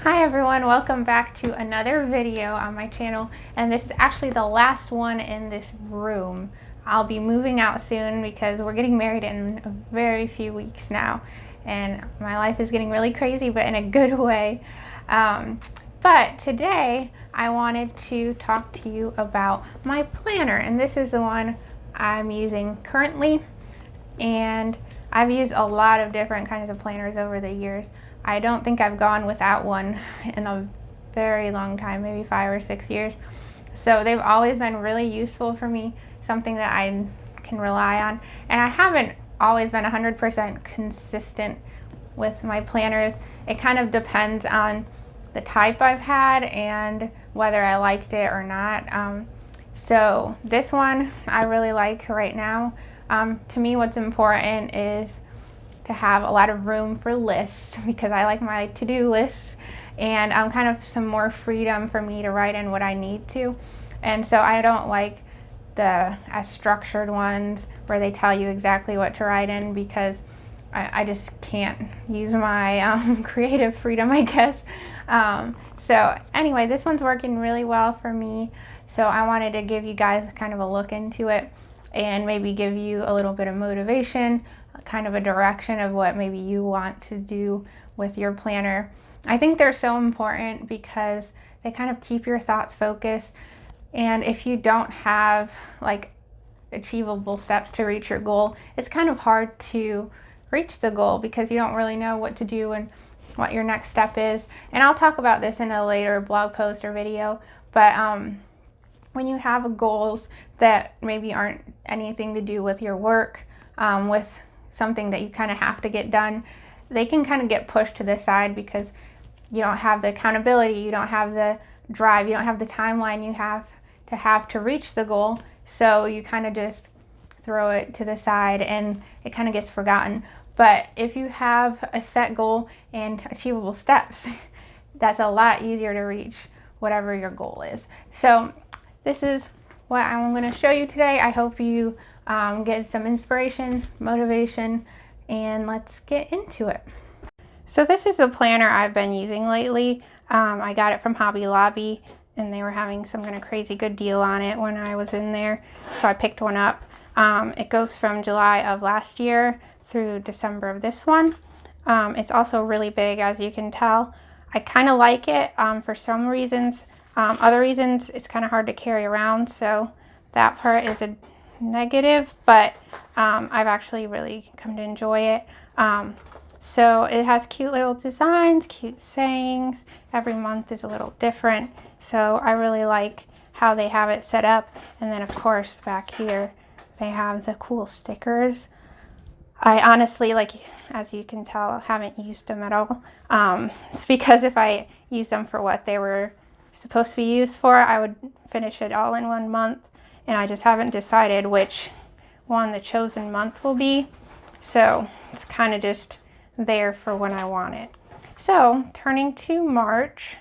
Hi everyone, welcome back to another video on my channel, and this is actually the last one in this room. I'll be moving out soon because we're getting married in a very few weeks now, and my life is getting really crazy, but in a good way. But today I wanted to talk to you about my planner, and this is the one I'm using currently, and I've used a lot of different kinds of planners over the years. I don't think I've gone without one in a very long time, maybe 5 or 6 years. So they've always been really useful for me, something that I can rely on. And I haven't always been 100% consistent with my planners. It kind of depends on the type I've had and whether I liked it or not. So this one I really like right now. To me, what's important is to have a lot of room for lists, because I like my to-do lists, and kind of some more freedom for me to write in what I need to. And so I don't like the as structured ones where they tell you exactly what to write in, because I just can't use my creative freedom, I guess. So anyway, this one's working really well for me, so I wanted to give you guys kind of a look into it and maybe give you a little bit of motivation, kind of a direction of what maybe you want to do with your planner. I think they're so important because they kind of keep your thoughts focused, and if you don't have like achievable steps to reach your goal, it's kind of hard to reach the goal because you don't really know what to do and what your next step is. And I'll talk about this in a later blog post or video, but when you have goals that maybe aren't anything to do with your work, with something that you kind of have to get done, they can kind of get pushed to the side because you don't have the accountability, you don't have the drive, you don't have the timeline you have to reach the goal. So you kind of just throw it to the side and it kind of gets forgotten. But if you have a set goal and achievable steps, that's a lot easier to reach whatever your goal is. So this is what I'm going to show you today. I hope you get some inspiration, motivation, and let's get into it. So this is the planner I've been using lately. I got it from Hobby Lobby, and they were having some kind of crazy good deal on it when I was in there, so I picked one up. It goes from July of last year through December of this one. It's also really big, as you can tell. I kind of like it for some reasons. Other reasons, it's kind of hard to carry around, so that part is a negative, but I've actually really come to enjoy it. So it has cute little designs, cute sayings. Every month is a little different, so I really like how they have it set up. And then of course back here they have the cool stickers. I honestly, like, as you can tell, haven't used them at all. It's because if I used them for what they were supposed to be used for, I would finish it all in 1 month, and I just haven't decided which one the chosen month will be. So it's kind of just there for when I want it. So turning to March,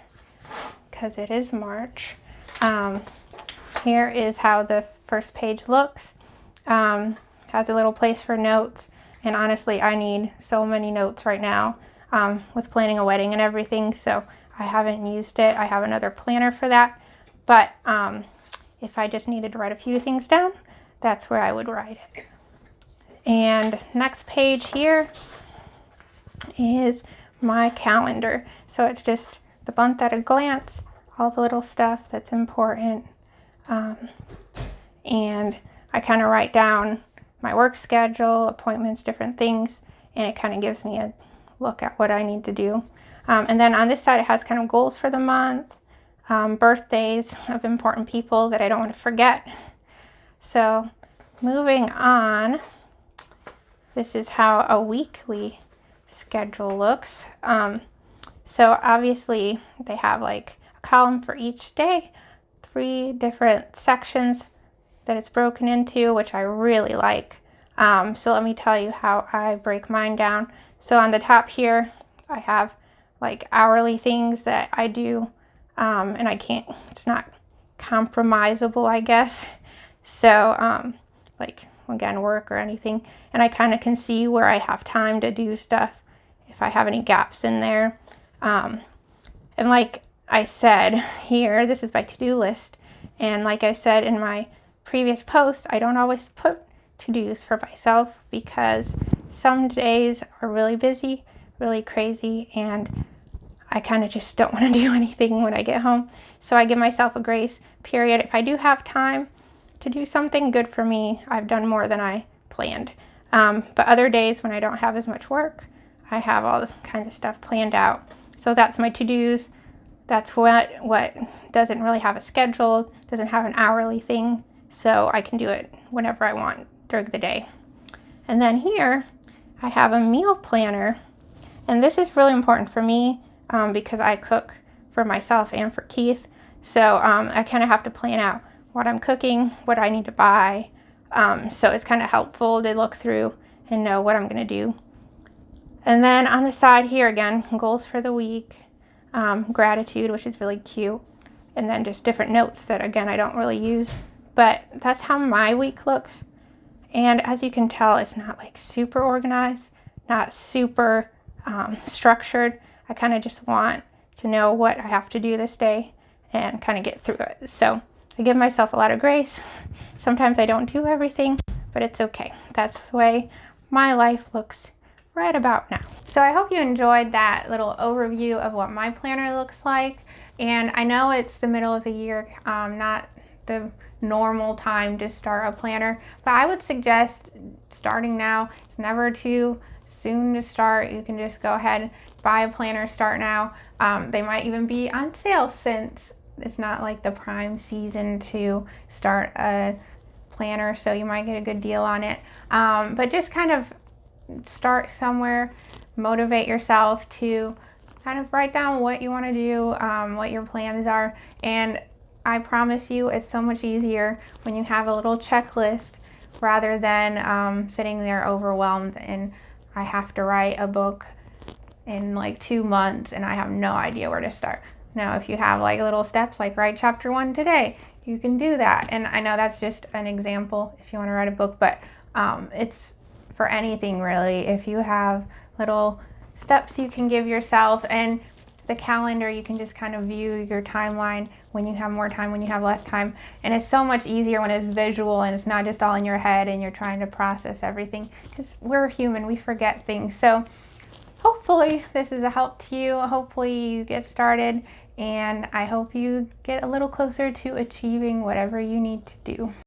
because it is March, here is how the first page looks. Has a little place for notes, and honestly I need so many notes right now with planning a wedding and everything, so I haven't used it. I have another planner for that, but if I just needed to write a few things down, that's where I would write it. And next page here is my calendar. So it's just the month at a glance, all the little stuff that's important. And I kind of write down my work schedule, appointments, different things, and it kind of gives me a look at what I need to do. And then on this side it has kind of goals for the month, birthdays of important people that I don't want to forget. So moving on, this is how a weekly schedule looks. So obviously they have like a column for each day, 3 different sections that it's broken into, which I really like. So let me tell you how I break mine down. So on the top here I have like hourly things that I do, and it's not compromisable, I guess. So like again, work or anything, and I kind of can see where I have time to do stuff if I have any gaps in there. And like I said here, this is my to-do list. And like I said in my previous post, I don't always put to-dos for myself because some days are really busy, really crazy, and I kind of just don't want to do anything when I get home. So I give myself a grace period. If I do have time to do something, good for me. I've done more than I planned. But other days when I don't have as much work, I have all this kind of stuff planned out. So that's my to-dos. That's what doesn't really have a schedule, doesn't have an hourly thing. So I can do it whenever I want during the day. And then here I have a meal planner. And this is really important for me because I cook for myself and for Keith. So I kind of have to plan out what I'm cooking, what I need to buy. So it's kind of helpful to look through and know what I'm going to do. And then on the side here again, goals for the week, gratitude, which is really cute. And then just different notes that again, I don't really use. But that's how my week looks. And as you can tell, it's not like super organized, not super structured. I kind of just want to know what I have to do this day and kind of get through it. So I give myself a lot of grace. Sometimes I don't do everything, but it's okay. That's the way my life looks right about now. So I hope you enjoyed that little overview of what my planner looks like. And I know it's the middle of the year, not the normal time to start a planner, but I would suggest starting now. It's never too soon to start. You can just go ahead, buy a planner, start now. They might even be on sale since it's not like the prime season to start a planner, so you might get a good deal on it. But just kind of start somewhere, motivate yourself to kind of write down what you want to do, what your plans are, and I promise you it's so much easier when you have a little checklist rather than sitting there overwhelmed and I have to write a book in like 2 months and I have no idea where to start. Now, if you have like little steps like write chapter 1 today, you can do that. And I know that's just an example if you want to write a book, but it's for anything really. If you have little steps you can give yourself, and the calendar, you can just kind of view your timeline when you have more time, when you have less time. And it's so much easier when it's visual and it's not just all in your head and you're trying to process everything, because we're human, we forget things. So hopefully this is a help to you. Hopefully you get started, and I hope you get a little closer to achieving whatever you need to do.